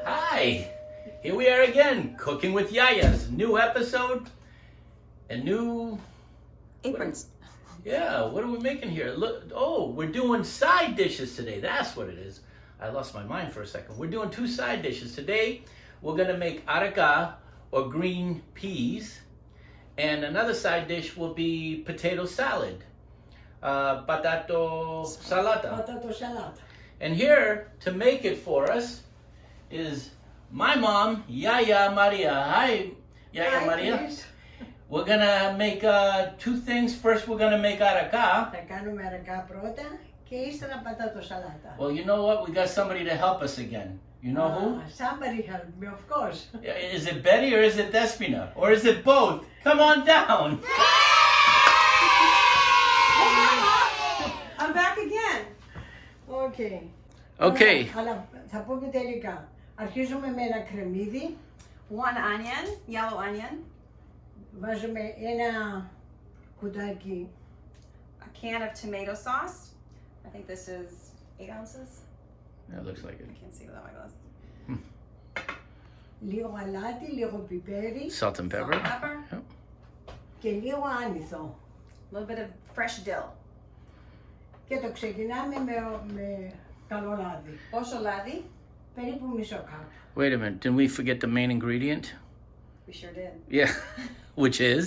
Hi, here we are again, cooking with Yia-Yia's new episode and new aprons. What are we making here? Look, oh, we're doing side dishes today. That's what it is. I lost my mind for a second. We're doing two side dishes today. We're gonna make Araka or green peas, and another side dish will be potato salad, patato salata. Potato salad. And here to make it for us is my mom, Yia-Yia Maria. Hi, Yia-Yia Maria. Please. We're gonna make two things. First, we're gonna make Araka. Θα κάνουμε αρακά πρώτα και ύστερα πατάτο σαλάτα. Well, you know what? We got somebody to help us again. You know who? Somebody help me, of course. Is it Betty or is it Despina? Or is it both? Come on down. I'm back again. Okay. Okay. Αλλά θα πω και τελικά. Αρχίζουμε με ένα κρεμμύδι. 1 onion, yellow onion, Βάζουμε ένα κουτάκι a can of tomato sauce. I think this is 8 ounces. That looks like it. I can't see without my glasses. λίγο αλάτι, λίγο πιπέρι Salt and pepper. Salt, pepper, Yep. και λίγο άνηθο. a little bit of fresh dill. Και το ξεκινάμε με καλό λάδι. Πόσο λάδι? Περίπου μισό κάπου. Wait a minute. Didn't we forget the main ingredient? We sure did. Yeah. Which is?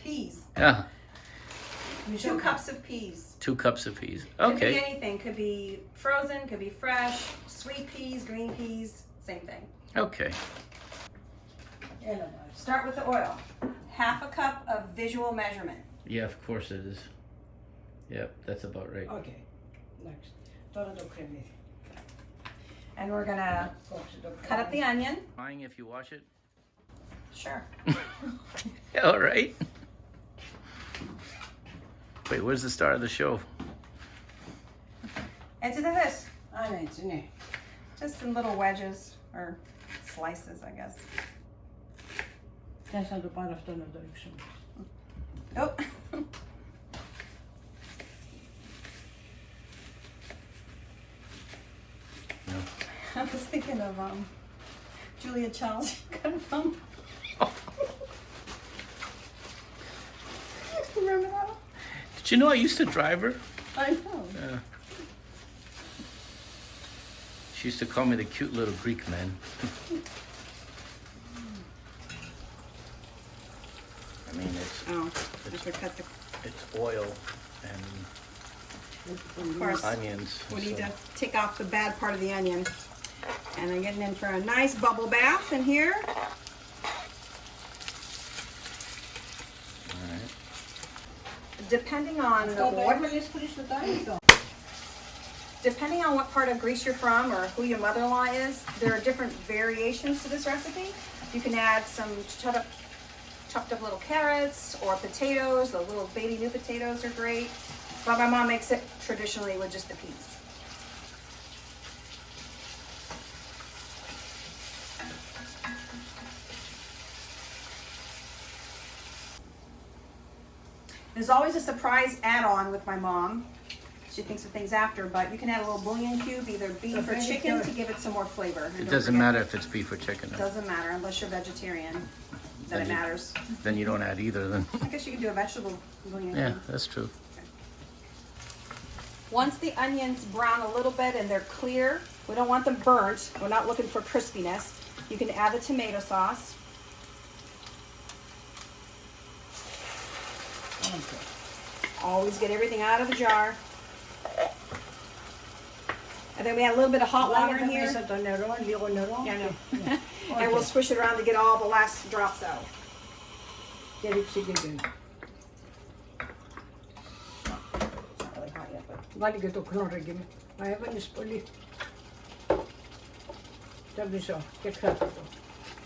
Peas. Yeah. 2 cups of peas. 2 cups of peas. Could be Okay. anything. Could be frozen, could be fresh, sweet peas, green peas, same thing. Okay. Έλα βάζω. Start with the oil. 1/2 cup of visual measurement. Yeah, of course it is. Yep, that's about right. Οκ. Εντάξει. Τώρα το κρεμμύδι. And we're gonna Κόψε το cut up the κρεμμύδι. onion. Mind if you wash it? Sure. All right. Wait, where's the start of the show? Έτσι δεν θες? Α, ναι, έτσι, ναι. Just in little wedges or slices, I guess. Θες να το πάρω αυτό να το ρίξω. Oh. No. I was thinking of Julia Child's kind of film. Remember that one? Did you know I used to drive her? I know. Yeah. She used to call me the cute little Greek man. I mean, Oh, I should cut the. it's oil and Of course, onions. we need so- to take off the bad part of the onion. And I'm getting in for a nice bubble bath in here. All right. Depending on Αυτό το what, έβαλες Χρήστο το άνηθο. depending on what part of Greece you're from or who your mother-in-law is, there are different variations to this recipe. You can add some chopped up little carrots or potatoes. The little baby new potatoes are great. But my mom makes it traditionally with just the peas. There's always a surprise add-on with my mom. She thinks of things after, but you can add a little bouillon cube, either beef or chicken, to give it some more flavor. And It don't doesn't forget- matter if it's beef or chicken. It doesn't matter unless you're vegetarian. Then Then it you- matters. Then you don't add either. Then I guess you could do a vegetable bouillon. yeah, cube. that's true. Once the onions brown a little bit and they're clear, we don't want them burnt. We're not looking for crispiness. You can add the tomato sauce. Okay. Always get everything out of the jar. And then we add a little bit of hot water Βάλετε in here. μέσα το νερό, λίγο νερό. Yeah, I know. Okay. And we'll swish it around to get all the last drops out. Και ρίξει και την. It's not really hot yet, but Βάλει και το κλώρο εκεί. Μα έβαλες πολύ. Το μισό και κράτα το.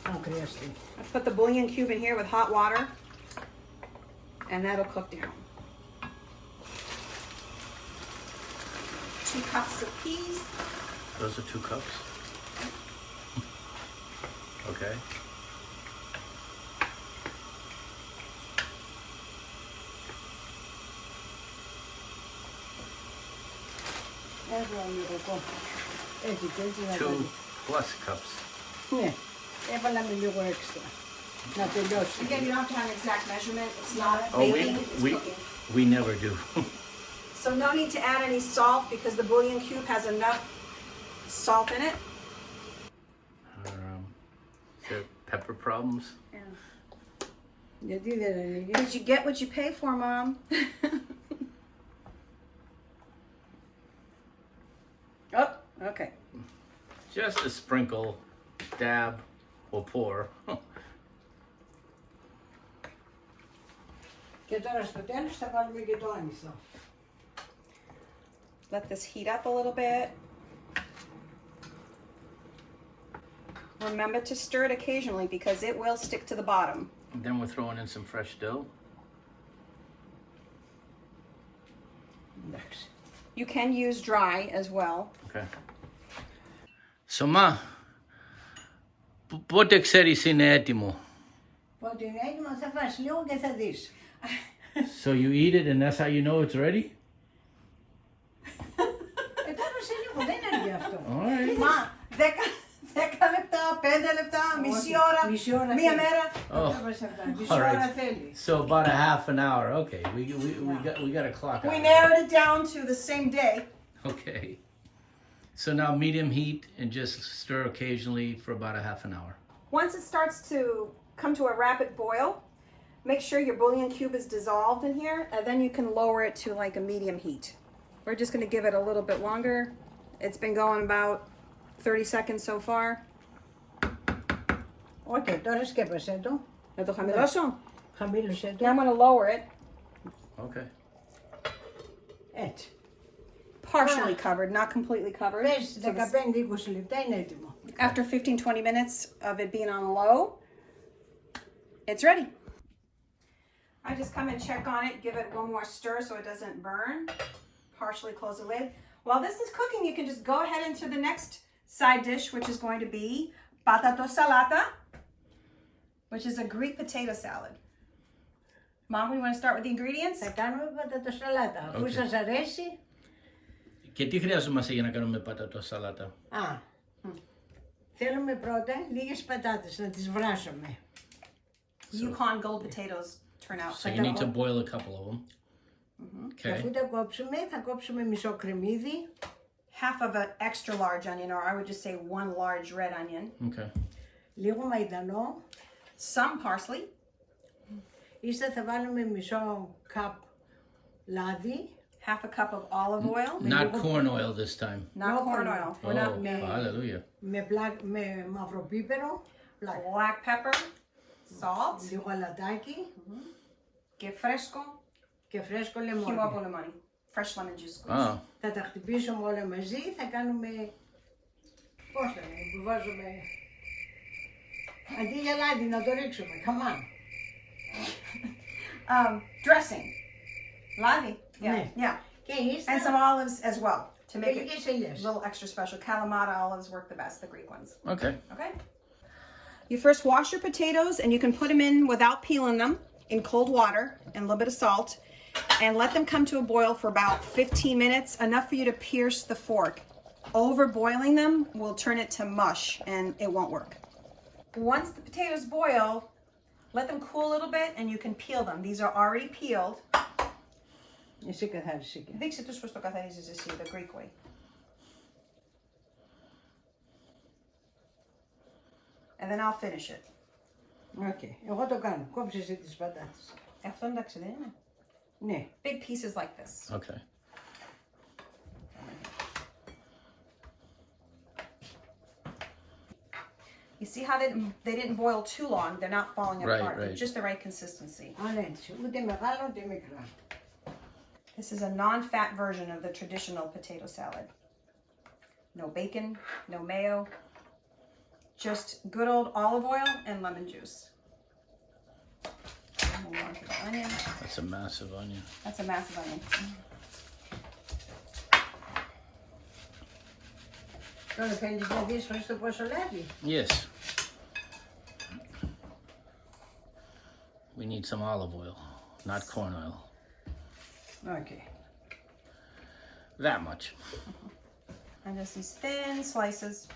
Αν χρειαστεί. I've put the bouillon cube in here with hot water, and that'll cook down. 2 cups of peas. Those are 2 cups. Okay. Έβαλε λίγο. Έτσι και έτσι να 2 βάλει. plus cups. Ναι, έβαλαμε λίγο έξτρα. Να τελειώσει. Again, you don't have to have an exact measurement. It's not Oh, baking, it's cooking. we never do. So no need to add any salt because the bouillon cube has enough salt in it. Is there pepper problems? Γιατί δεν ανοίγει. Because you get what you pay for, Mom. Oh, okay. Just a sprinkle, dab, or pour. Και τώρα στο τέλος θα βάλουμε και το άνηθο. Let this heat up a little bit. Remember to stir it occasionally because it will stick to the bottom. And then we're throwing in some fresh dill. Εντάξει. You can use dry as well. Okay. So, Ma, πότε ξέρεις είναι έτοιμο? Πότε είναι έτοιμο θα φας λίγο και θα δεις. So you eat it and that's how you know it's ready? Πάνω σε λίγο, δεν αργεί αυτό. All right. Μα, 10 λεπτά, 5 λεπτά, μισή ώρα, Μισή ώρα μία θέλει. μέρα. Μισή All ώρα right. θέλει. So about a half an hour. Okay, we got a clock. We out. narrowed it down to the same day. Okay. So now medium heat and just stir occasionally for about a half an hour. Once it starts to come to a rapid boil, make sure your bouillon cube is dissolved in here, and then you can lower it to like a medium heat. We're just going to give it a little bit longer. It's been going about 30 seconds so far. Οκ, τώρα σκέπασε το. Να το χαμηλώσω? Χαμήλωσε το. Now I'm going to lower it. Okay. Έτσι. Partially covered, not completely covered. Πες So this- 15-20 λεπτά είναι έτοιμο. after 15-20 minutes of it being on low, it's ready. I just come and check on it, give it one more stir so it doesn't burn. Partially close the lid. While this is cooking, you can just go ahead into the next side dish, which is going to be patato salata, which is a Greek potato salad. Mom, we want to start with the ingredients? Θα κάνουμε πατατοσαλάτα. Αφού Okay. σας αρέσει. Και τι χρειαζόμαστε για να κάνουμε πατατό σαλάτα? Α, θέλουμε πρώτα λίγες πατάτες να τις βράσουμε. Yukon gold potatoes turn out. So you need to boil a couple of them. Και Okay. αφού τα κόψουμε, θα κόψουμε μισό κρεμμύδι, Half of an extra large onion, or I would just say one large red onion. Okay. λίγο μαϊντανό. Some parsley. Ύστερα θα βάλουμε μισό καπ λάδι. Half a cup of olive oil. Not corn oil this time. Not No corn corn oil. oil. We're not Oh, hallelujah. με μαυροπίπερο, πλάκα. black pepper, salt, Λίγο αλατάκι και fresco, και φρέσκο χυμό λεμόνι. από λεμόνι. Fresh lemon juice. Oh, Θα τα χτυπήσουμε όλα μαζί, θα κάνουμε, πώς θα είναι, που βάζουμε, αντί για λάδι να το ρίξουμε, come on. Dressing. Ladi. Yeah. Ναι. Yeah. Και And ύστερα, some olives as well to make it λίγες ελιές. a little extra special. Kalamata olives work the best, the Greek ones. okay. Okay? You first wash your potatoes and you can put them in without peeling them in cold water and a little bit of salt and let them come to a boil for about 15 minutes, enough for you to pierce the fork. Over boiling them will turn it to mush and it won't work. Once the potatoes boil, let them cool a little bit and you can peel them. These are already peeled. Εσύ καθάρισε και. Δείξε τους πώς το καθαρίζεις εσύ, the Greek way. And then I'll finish it. Οκ, εγώ το κάνω. Κόψε εσύ τις πατάτες. Αυτό εντάξει δεν είναι. Ναι. Big pieces like this. Okay. You see how they didn't boil too long. They're not falling Right, apart. They're right. just the right consistency. Αν έτσι, ούτε μεγάλο ούτε μικρό. This is a non-fat version of the traditional potato salad. No bacon, no mayo, just good old olive oil and lemon juice. And we'll mark the onion. That's a massive onion. That's a massive onion. Τώρα θέλεις να δεις χωρίς το πόσο λάδι. Yes. We need some olive oil, not corn oil. Οκ. That much. And just these thin slices.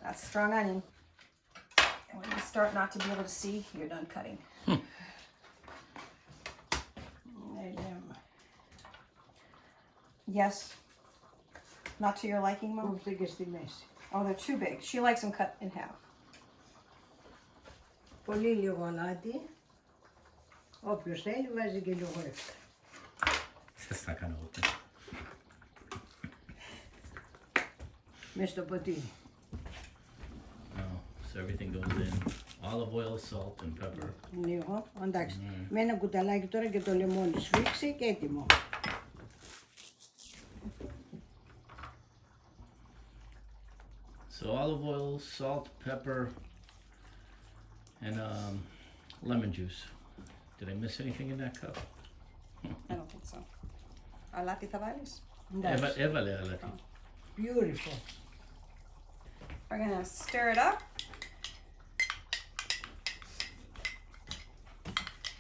That's strong onion. And when you start not to be able to see, you're done cutting. Yes. Not to your liking, Mom? Κόψτε και στη μέση. Oh, they're too big. She likes them cut in half. Πολύ λίγο αλάτι. Όποιος θέλει βάζει και λίγο έξτρα. That's not gonna open. Μες στο ποτήρι. No, so everything goes in. Olive oil, salt, and pepper. Λίγο. Εντάξει. Με ένα κουταλάκι τώρα και το λεμόνι σφίξει και έτοιμο. So olive oil, salt, pepper, and lemon juice. Did I miss anything in that cup? I don't think so. Αλάτι θα βάλεις? Εντάξει. Έβαλε αλάτι. Beautiful. We're gonna stir it up.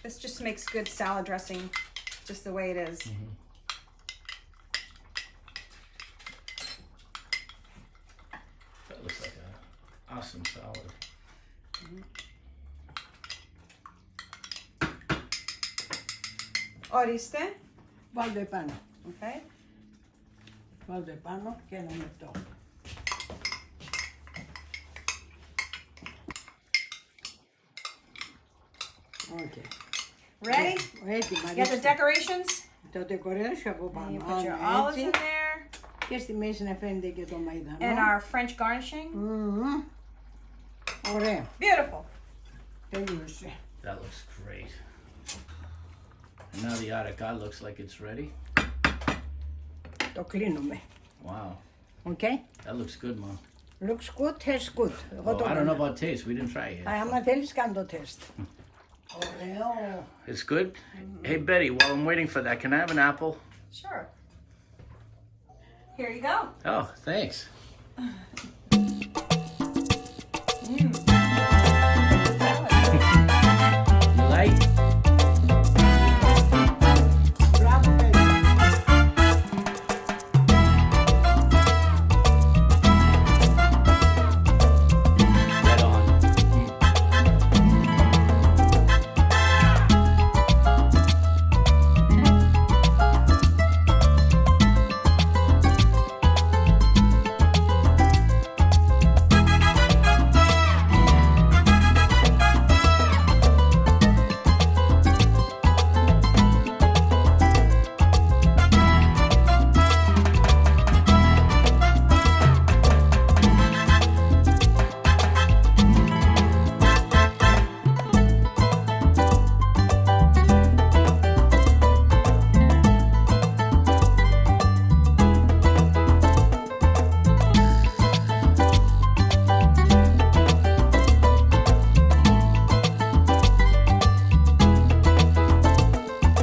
This just makes good salad dressing, just the way it is. That looks like an awesome salad. Ορίστε. Βάλτε επάνω. Okay. Βάλτε επάνω και ένα λεπτό. Okay. Ready? Έτοιμα. You got the decorations? Το decoration από And πάνω. you put your Άνω, olives in έτσι. there. Και στη μέση να φαίνεται και το μαϊδανό. And our French garnishing. Ωραία. Beautiful. Τελείωσε. That looks great. And now the araka looks like it's ready. Το κλείνουμε. Wow, Okay? that looks good, Mom. Looks good, tastes good. Εγώ Oh, το I don't know έκανα. about taste. We didn't try it yet. Άμα θέλεις κάνε το τεστ. Ωραίο. It's good? Hey, Betty, while I'm waiting for that, can I have an apple? Sure. Here you go. Oh, thanks. Mm.